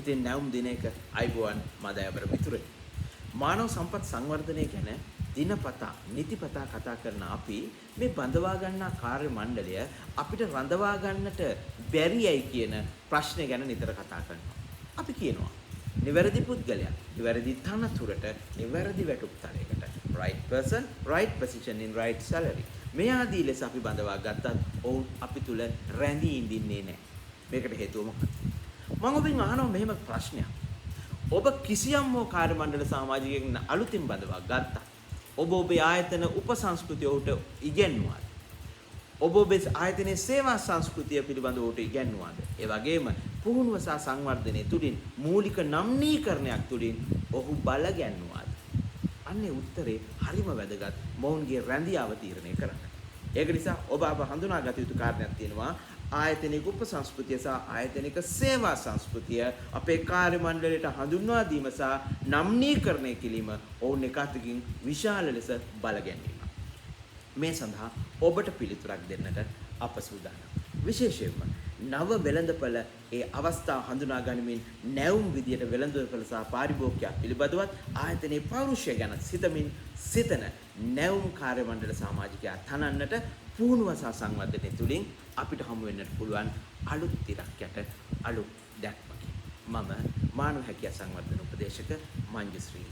ඉතින් නැවුම් දිනයක අයිබෝවන් මදයවර මිතුරේ. මානව සම්පත් සංවර්ධනය ගැන දිනපතා නිතිපතා කතා කරන අපි මේ බඳවා ගන්නා කාර්ය මණ්ඩලය අපිට රඳවා ගන්නට බැරියයි කියන ප්‍රශ්නේ ගැන නිතර කතා කරනවා. අපි කියනවා නිවැරදි පුද්ගලයා නිවැරදි තනතුරට නිවැරදි වැටුප්තලයකට right person right position in right salary මේ ආදී ලෙස අපි බඳවා ගත්තත් ඔවුන් අපි තුල රැඳී ඉඳින්නේ නැහැ. මේකට හේතුව මොකක්ද? මම ඔබෙන් අහනවා මෙහෙම ප්‍රශ්නයක්. ඔබ කිසියම් හෝ කාර්ය මණ්ඩල සමාජිකයෙක් අලුතින් බඳවා ගත්තා. ඔබ ඔබේ ආයතන උපසංස්කෘතිය උට ඉගෙනුවාද? ඔබ ඔබේ ආයතනයේ සේවා සංස්කෘතිය පිළිබඳව උට ඉගෙනුවාද? ඒ වගේම පුහුණුව සහ සංවර්ධනය තුලින් මූලික නම්නීකරණයක් තුලින් ඔහු බල ගැන්නුවාද? අන්නේ උත්තරේ හරිම වැදගත් මොවුන්ගේ රැඳියාව තීරණය කරන්න. ඒක නිසා ඔබ හඳුනාගත යුතු කාරණයක් තියෙනවා. ආයතනික උපසංස්කෘතිය සහ ආයතනික සේවා සංස්කෘතිය අපේ කාර්ය මණ්ඩලයට හඳුන්වා දීම සහ නම්නීකරණය කිරීම ඔවුන් එකතකින් විශාල ලෙස බල ගැනීම. මේ සඳහා ඔබට පිළිතුරක් දෙන්නට අප සූදානම්. විශේෂයෙන්ම නව වෙළඳපළ ඒ අවස්ථාව හඳුනා ගනිමින් නැවුම් විදියට වෙළඳපළ සහ පාරිභෝගිකයා පිළිබඳවත් ආයතනයේ පෞරුෂය ගැන සිතන නැවුම් කාර්ය මණ්ඩල සමාජිකයා තනන්නට පුහුණුව සහ සංවර්ධනය තුලින් අපිට හමු වෙන්නට පුළුවන් අලුත් තිරක් යට අලුත් දැක්මකින්. මම මානව හැකියා සංවර්ධන උපදේශක මංජුශ්‍රී